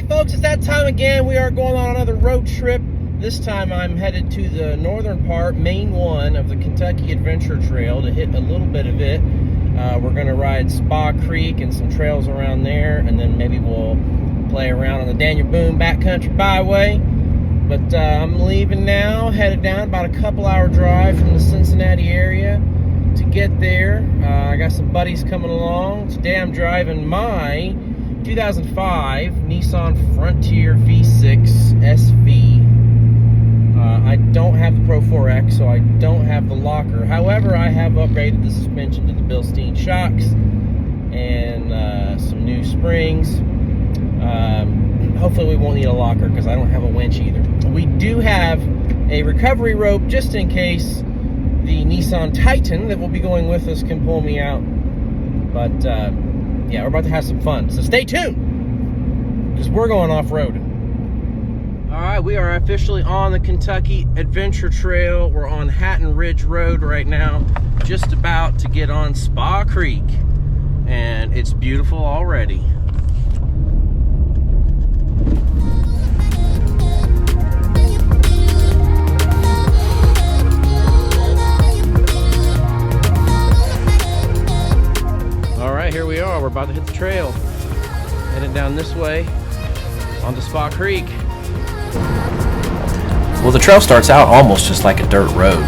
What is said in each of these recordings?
Alright folks, it's that time again. We are going on another road trip. This time I'm headed to the northern part, Main 1 of the Kentucky Adventure Trail to hit a little bit of it. We're going to ride Spa Creek and some trails around there, and then maybe we'll play around on the Daniel Boone Backcountry Byway. But I'm leaving now, headed down about a couple-hour drive from the Cincinnati area to get there. I got some buddies coming along. Today I'm driving my 2005 Nissan Frontier V6 SV. I don't have the Pro 4X, so I don't have the locker. However, I have upgraded the suspension to the Bilstein shocks and some new springs. Hopefully we won't need a locker because I don't have a winch either. We do have a recovery rope just in case the Nissan Titan that will be going with us can pull me out. But yeah, we're about to have some fun. So stay tuned because we're going off-road. All right, we are officially on the Kentucky Adventure Trail. We're on Hatton Ridge Road right now, just about to get on Spa Creek. And it's beautiful already. All right, here we are. We're about to hit the trail. Heading down this way onto Spa Creek. Well, the trail starts out almost just like a dirt road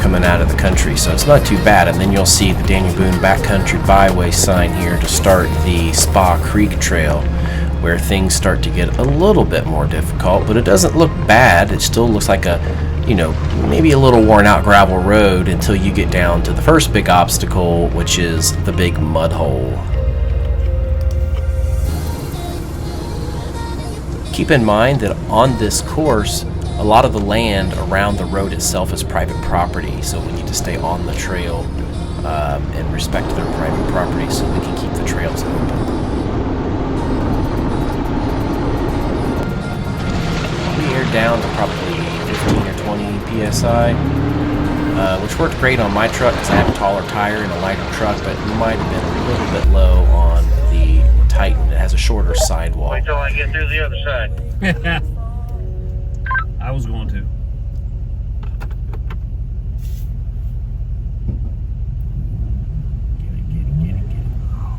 coming out of the country, so it's not too bad. And then you'll see the Daniel Boone Backcountry Byway sign here to start the Spa Creek Trail, where things start to get a little bit more difficult, but it doesn't look bad. It still looks like a, you know, maybe a little worn out gravel road until you get down to the first big obstacle, which is the big mud hole. Keep in mind that on this course, a lot of the land around the road itself is private property, so we need to stay on the trail and respect their private property so we can keep the trails open. We aired down to probably 15 or 20 psi, which worked great on my truck because I have a taller tire and a lighter truck, but it might have been a little bit low on the Titan. It has a shorter sidewall. Wait till I get through the other side. I was going to. Get it. Oh,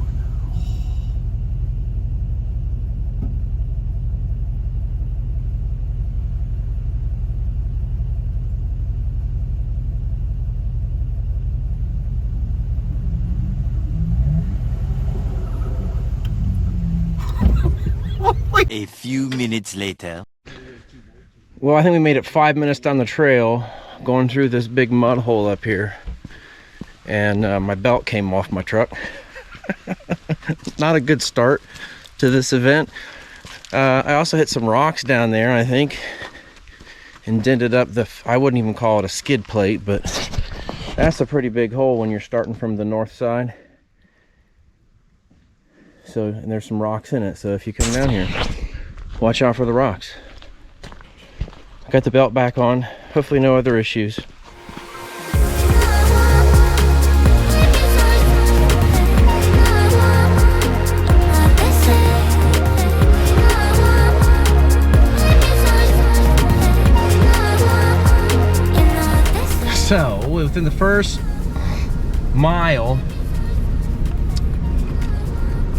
no. A few minutes later. Well, I think we made it 5 minutes down the trail, going through this big mud hole up here. And my belt came off my truck. Not a good start to this event. I also hit some rocks down there, I think, and dented up the, I wouldn't even call it a skid plate, but that's a pretty big hole when you're starting from the north side. So, and there's some rocks in it, so if you come down here, watch out for the rocks. Got the belt back on, hopefully no other issues. So, within the first mile,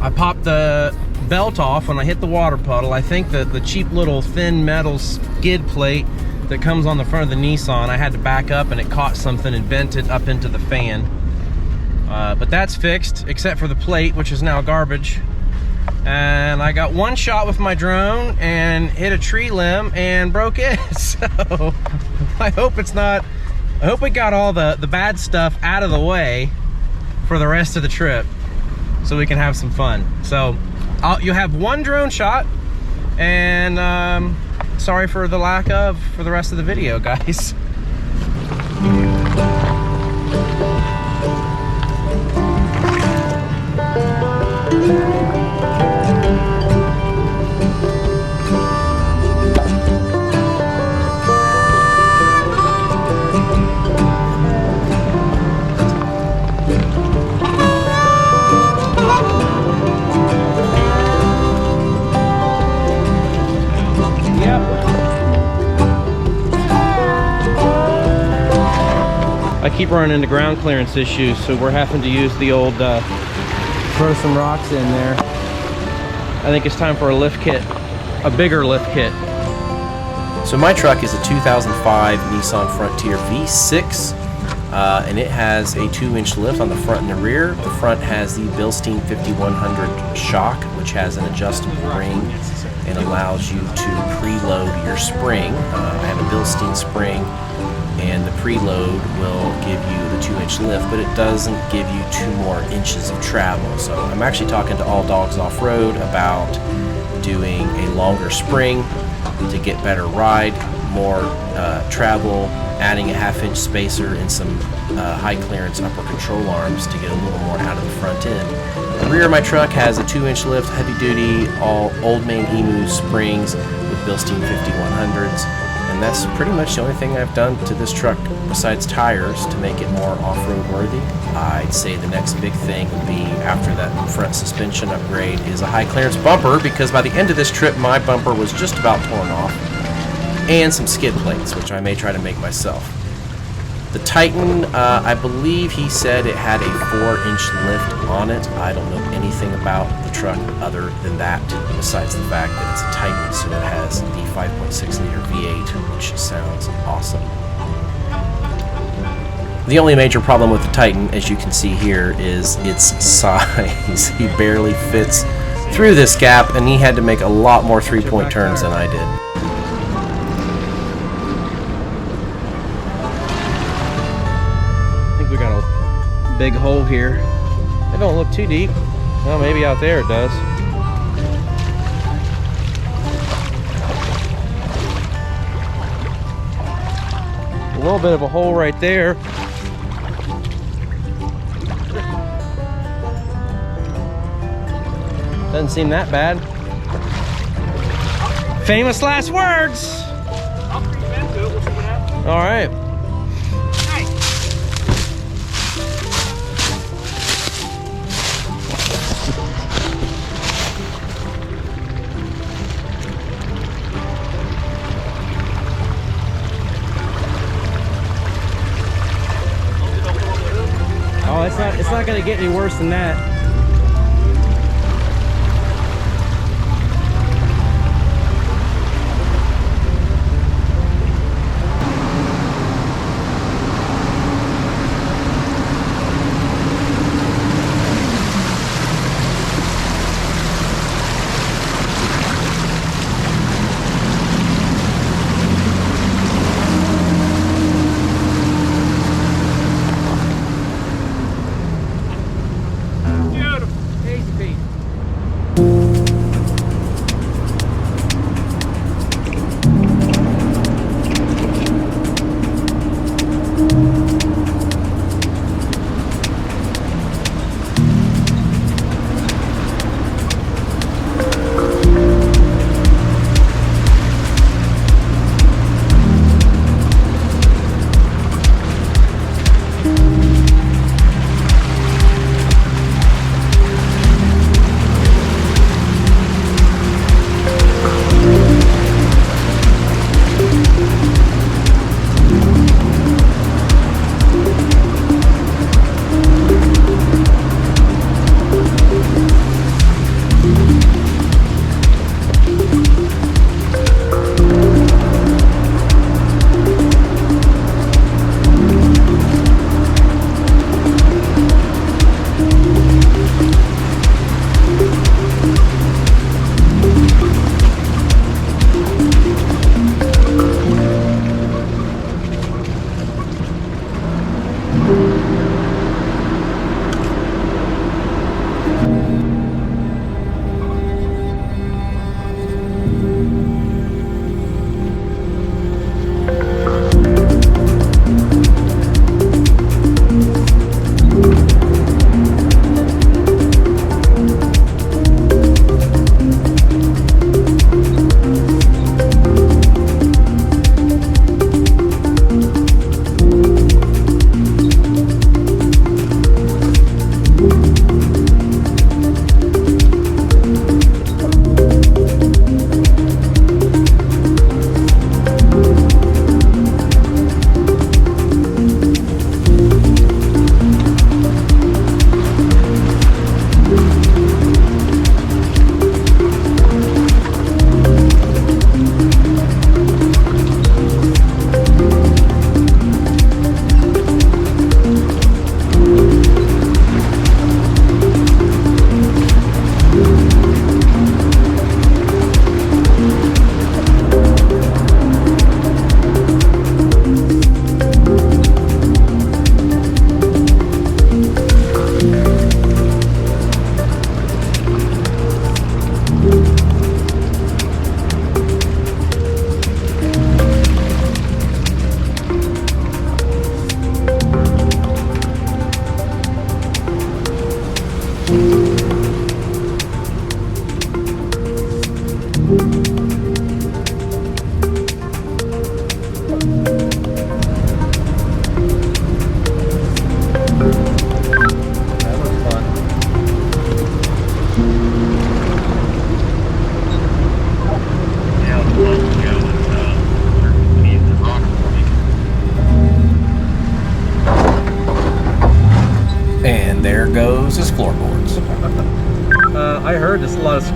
I popped the belt off when I hit the water puddle. I think that the cheap little thin metal skid plate that comes on the front of the Nissan, I had to back up and it caught something and bent it up into the fan. But that's fixed, except for the plate, which is now garbage. And I got one shot with my drone and hit a tree limb and broke it. So I hope it's not, I hope we got all the bad stuff out of the way for the rest of the trip so we can have some fun. So you'll have one drone shot, and sorry for the lack of for the rest of the video, guys. keep running into ground clearance issues, so we're having to use the old throw some rocks in there. I think it's time for a lift kit, a bigger lift kit. So my truck is a 2005 Nissan Frontier V6, and it has a 2-inch lift on the front and the rear. The front has the Bilstein 5100 shock, which has an adjustable ring and allows you to preload your spring. I have a Bilstein spring, and the preload will give you the 2-inch lift, but it doesn't give you 2 more inches of travel. So I'm actually talking to All Dogs Off-Road about doing a longer spring to get better ride, more travel, adding a 1/2-inch spacer and some high clearance upper control arms to get a little more out of the front end. The rear of my truck has a 2-inch lift, heavy duty, all Old Main Emu springs with Bilstein 5100s, and that's pretty much the only thing I've done to this truck besides tires to make it more off-road worthy. I'd say the next big thing would be, after that front suspension upgrade, is a high clearance bumper, because by the end of this trip my bumper was just about torn off, and some skid plates, which I may try to make myself. The Titan, I believe he said it had a 4-inch lift on it. I don't know anything about the truck other than that, besides the fact that it's a Titan, so it has the 5.6 liter V8, which sounds awesome. The only major problem with the Titan, as you can see here, is its size. He barely fits through this gap, and he had to make a lot more 3-point turns than I did. I think we got a big hole here. It don't look too deep. Well, maybe out there it does. A little bit of a hole right there. Doesn't seem that bad. Famous last words. I'll bring you into it. We'll see what happens. All right. Oh, it's not gonna get any worse than that.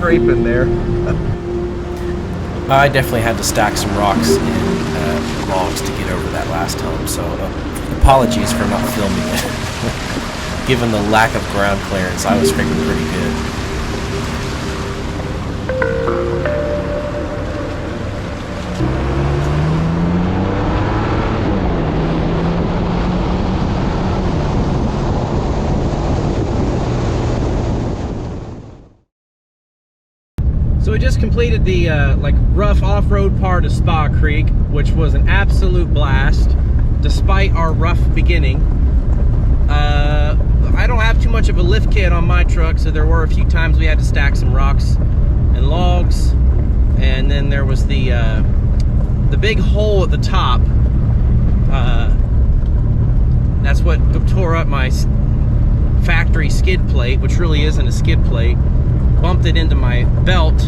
scraping there. I definitely had to stack some rocks and logs to get over that last time, so apologies for not filming it. Given the lack of ground clearance, I was scraping pretty good. So we just completed the like rough off-road part of Spa Creek, which was an absolute blast, despite our rough beginning. I don't have too much of a lift kit on my truck, so there were a few times we had to stack some rocks and logs, and then there was the big hole at the top. That's what tore up my factory skid plate, which really isn't a skid plate. Bumped it into my belt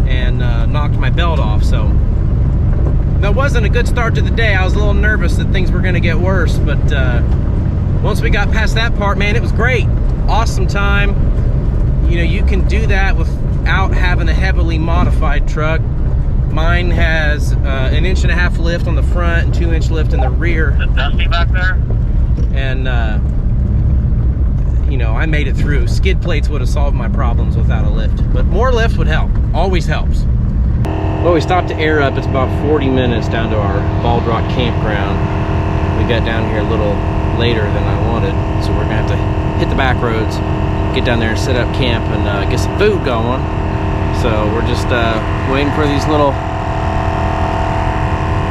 and knocked my belt off. So that wasn't a good start to the day. I was a little nervous that things were going to get worse, but once we got past that part, man, it was great. Awesome time. You know, you can do that without having a heavily modified truck. Mine has an 1.5-inch lift on the front and 2-inch lift in the rear. Is it dusty back there? And you know, I made it through. Skid plates would have solved my problems without a lift, but more lift would help. Always helps. Well, we stopped to air up. It's about 40 minutes down to our Bald Rock campground. We got down here a little later than I wanted, so we're gonna have to hit the back roads, get down there and set up camp and get some food going. So we're just waiting for these little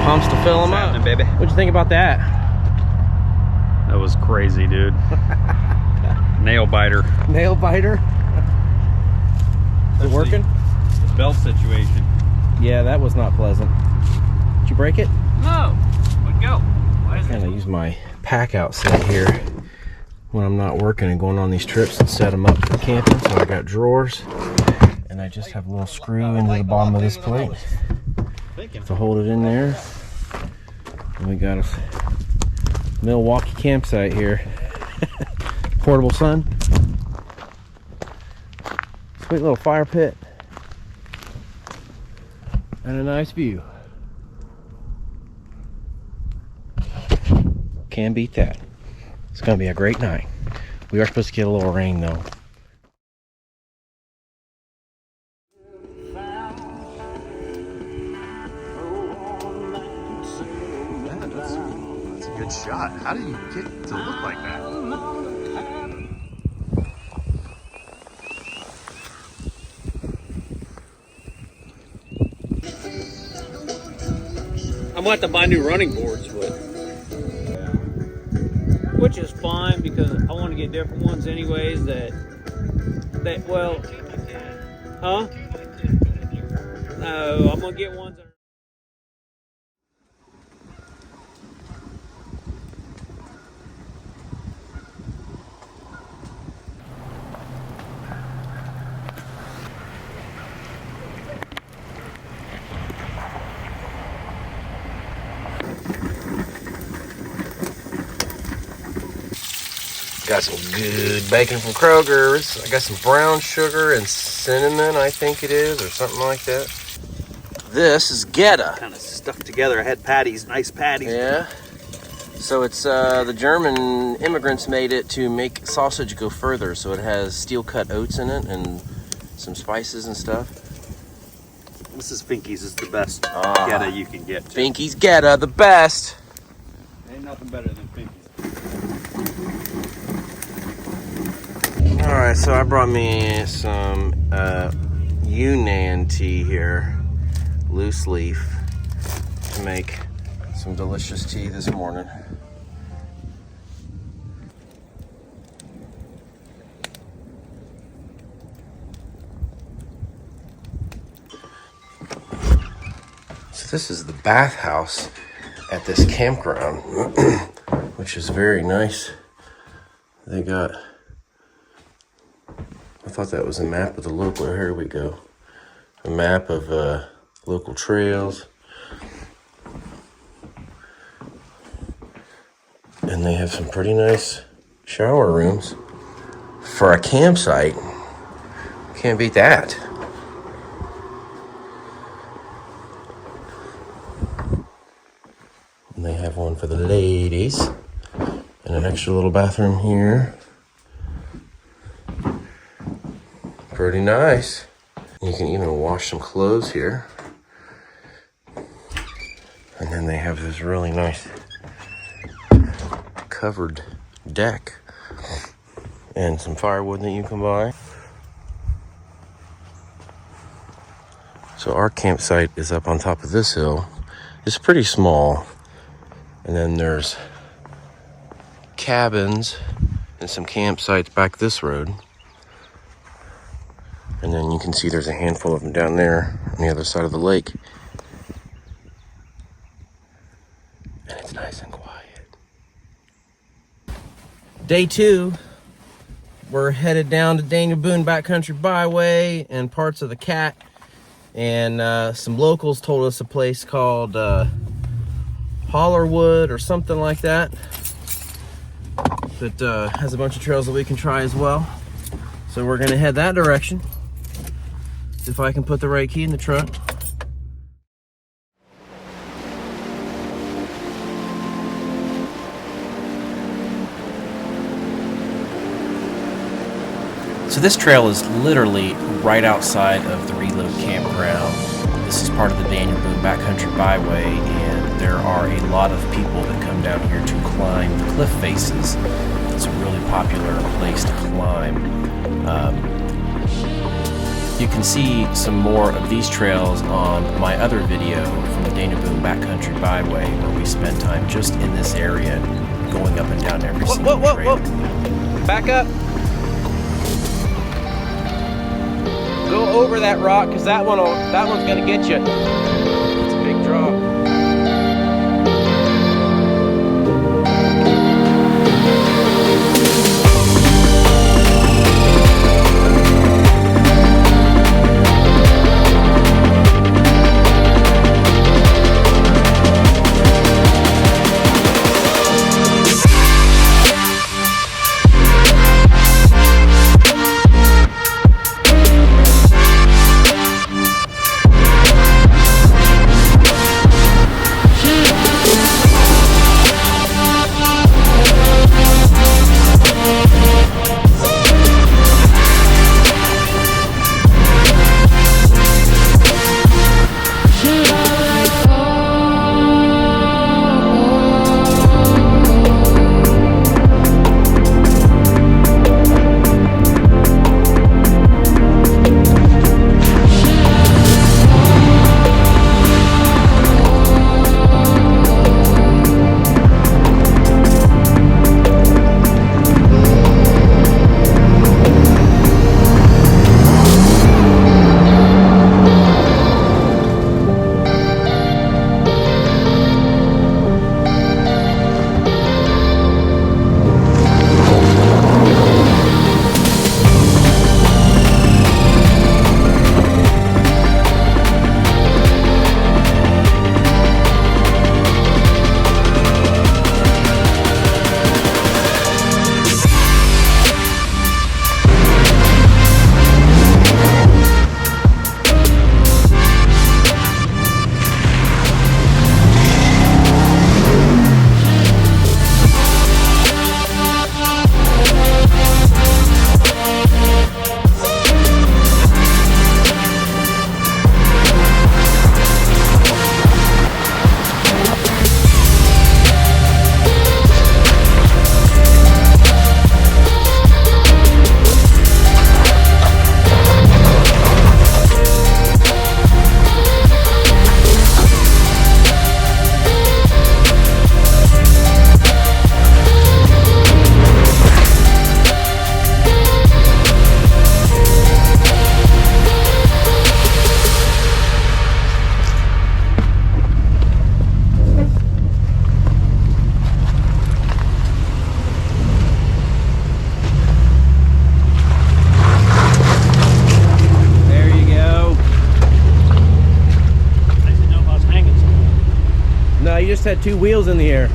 pumps to fill them up. Baby. What'd you think about that? That was crazy, dude. Nail biter. Nail biter? Is it working? The belt situation. Yeah, that was not pleasant. Did you break it? No. Wouldn't go. Why is I kind of use my pack out set here when I'm not working and going on these trips and set them up for camping. So I got drawers, and I just have a little screw into the bottom of this plate to hold it in there. And we got a Milwaukee campsite here. Portable sun. Sweet little fire pit. And a nice view. Can't beat that. It's gonna be a great night. We are supposed to get a little rain though. That's a good shot. How did you get to look like that? I'm going to have to buy new running boards, but which is fine because I want to get different ones anyways. That well, huh? No, I'm gonna get ones that are. Got some good bacon from Kroger's. I got some brown sugar and cinnamon, I think it is, or something like that. This is Geta. Kind of stuck together. I had patties, nice patties. Yeah. So it's the German immigrants made it to make sausage go further. So it has steel cut oats in it and some spices and stuff. This is Finky's. Is the best Geta you can get. Finky's Geta, the best. Ain't nothing better than Finky's. All right, so I brought me some Yunnan tea here, loose leaf, to make some delicious tea this morning. So this is the bathhouse at this campground, which is very nice. They got, I thought that was a map of the local, here we go. A map of local trails. And they have some pretty nice shower rooms for a campsite. Can't beat that. have one for the ladies. And an extra little bathroom here. Pretty nice. You can even wash some clothes here. And then they have this really nice covered deck and some firewood that you can buy. So our campsite is up on top of this hill. It's pretty small. And then there's cabins and some campsites back this road. And then you can see there's a handful of them down there on the other side of the lake. And it's nice and quiet. Day 2, we're headed down to Daniel Boone Backcountry Byway and parts of the Cat. And some locals told us a place called Hollerwood or something like that. That has a bunch of trails that we can try as well. So we're gonna head that direction. If I can put the right key in the truck. So this trail is literally right outside of the Reload campground. This is part of the Daniel Boone Backcountry Byway, and there are a lot of people that come down here to climb the cliff faces. It's a really popular place to climb. You can see some more of these trails on my other video from the Daniel Boone Backcountry Byway, where we spend time just in this area, going up and down every single trail. Back up. Go over that rock, because that one's gonna get you. It's a big drop. just had two wheels in the air.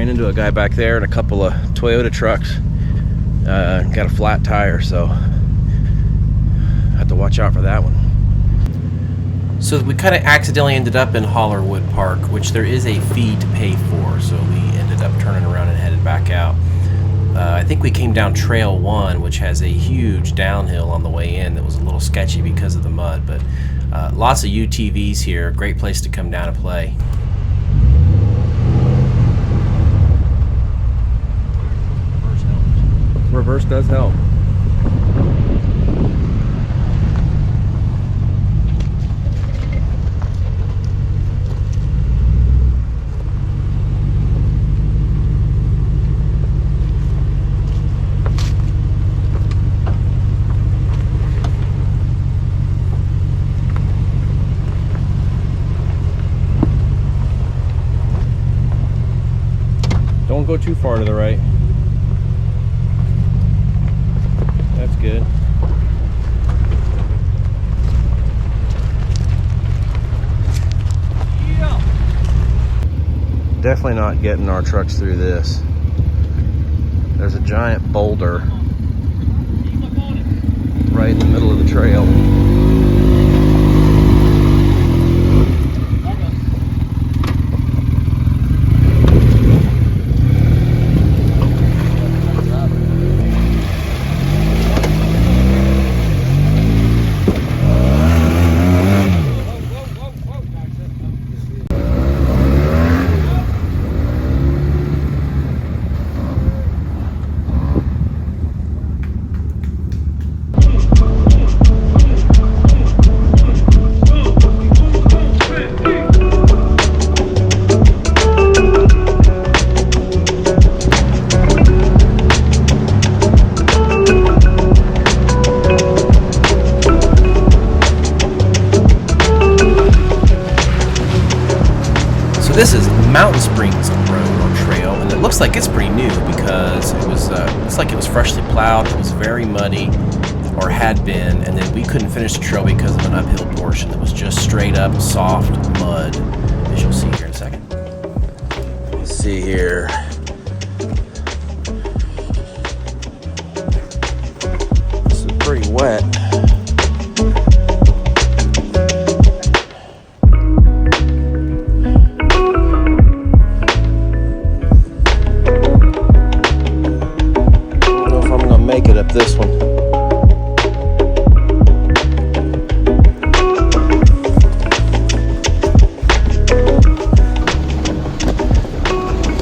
ran into a guy back there and a couple of Toyota trucks. Got a flat tire, so have to watch out for that one. So we kind of accidentally ended up in Hollerwood Park, which there is a fee to pay for, so we ended up turning around and headed back out. I think we came down Trail 1, which has a huge downhill on the way in that was a little sketchy because of the mud, but lots of UTVs here, great place to come down and play. Reverse does help. Don't go too far to the right. That's good. Yeah. Definitely not getting our trucks through this. There's a giant boulder right in the middle of the trail. This is Mountain Springs Road or Trail, and it looks like it's pretty new because it was it's like it was freshly plowed. It was very muddy, or had been, and then we couldn't finish the trail because of an uphill portion that was just straight up soft mud, as you'll see here in a second. Let's see here. This is pretty wet. This one.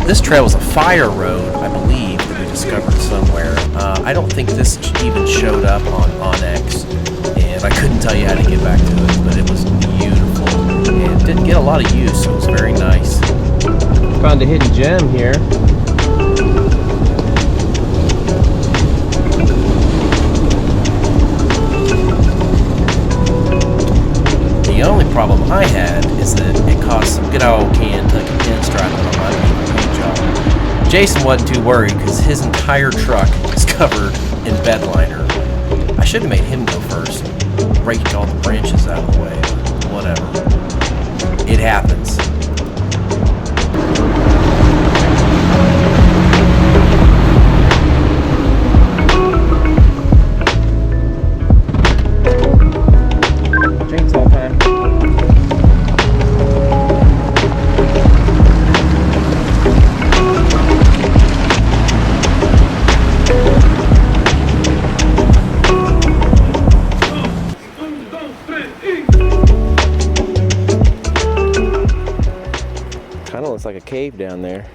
This trail was a fire road, I believe, that we discovered somewhere. I don't think this even showed up on Onyx, and I couldn't tell you how to get back to it, but it was beautiful and didn't get a lot of use, so it was very nice. Found a hidden gem here. The only problem I had is that it cost some good old Kentucky pinstripe on my paint job. Jason wasn't too worried because his entire truck is covered in bed liner. I should have made him go first, raked all the branches out of the way, but whatever. It happens. Chainsaw time. Kind of looks like a cave down there.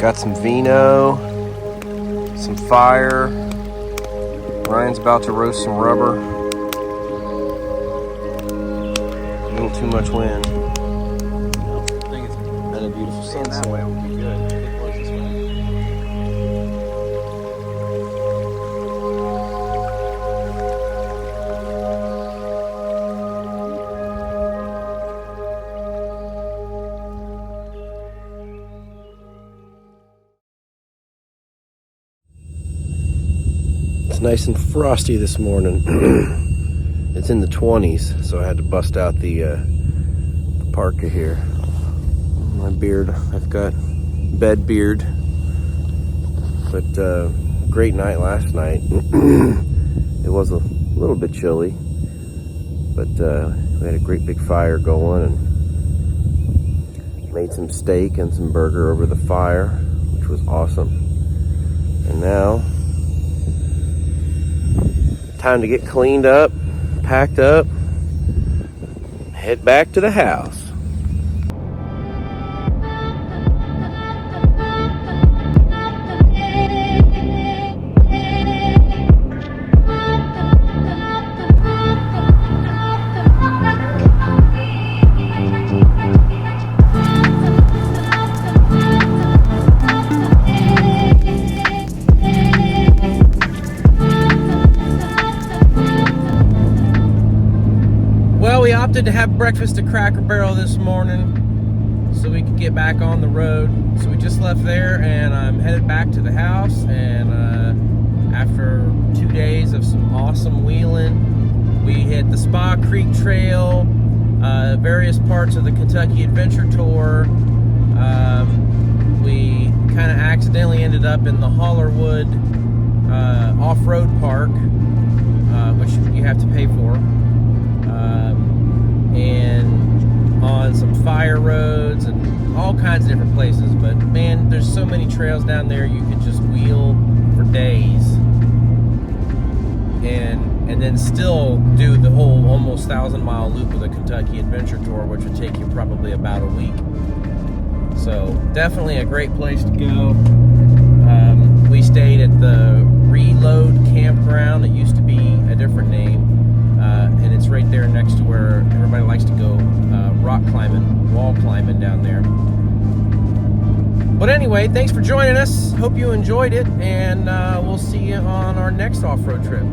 Got some vino, some fire. Ryan's about to roast some rubber. A little too much wind. I think it's And a beautiful sunset. that way would be good. It blows this way. It's nice and frosty this morning. It's in the 20s, so I had to bust out the parka here. My beard, I've got bed beard. But great night last night. It was a little bit chilly, but we had a great big fire going and made some steak and some burger over the fire, which was awesome. And now, time to get cleaned up, packed up, head back to the house. Well, we opted to have breakfast at Cracker Barrel this morning so we could get back on the road. So we just left there and I'm headed back to the house. And after 2 days of some awesome wheeling, we hit the Spa Creek Trail, various parts of the Kentucky Adventure Tour. We kind of accidentally ended up in the Hollerwood off-road park, which you have to pay for. And on some fire roads and all kinds of different places. But man, there's so many trails down there you could just wheel for days and then still do the whole almost 1,000-mile loop of the Kentucky Adventure Tour, which would take you probably about a week. So definitely a great place to go. We stayed at the Reload Campground. It used to be a different name. And it's right there next to where everybody likes to go rock climbing, wall climbing down there. But anyway, thanks for joining us. Hope you enjoyed it, and we'll see you on our next off-road trip.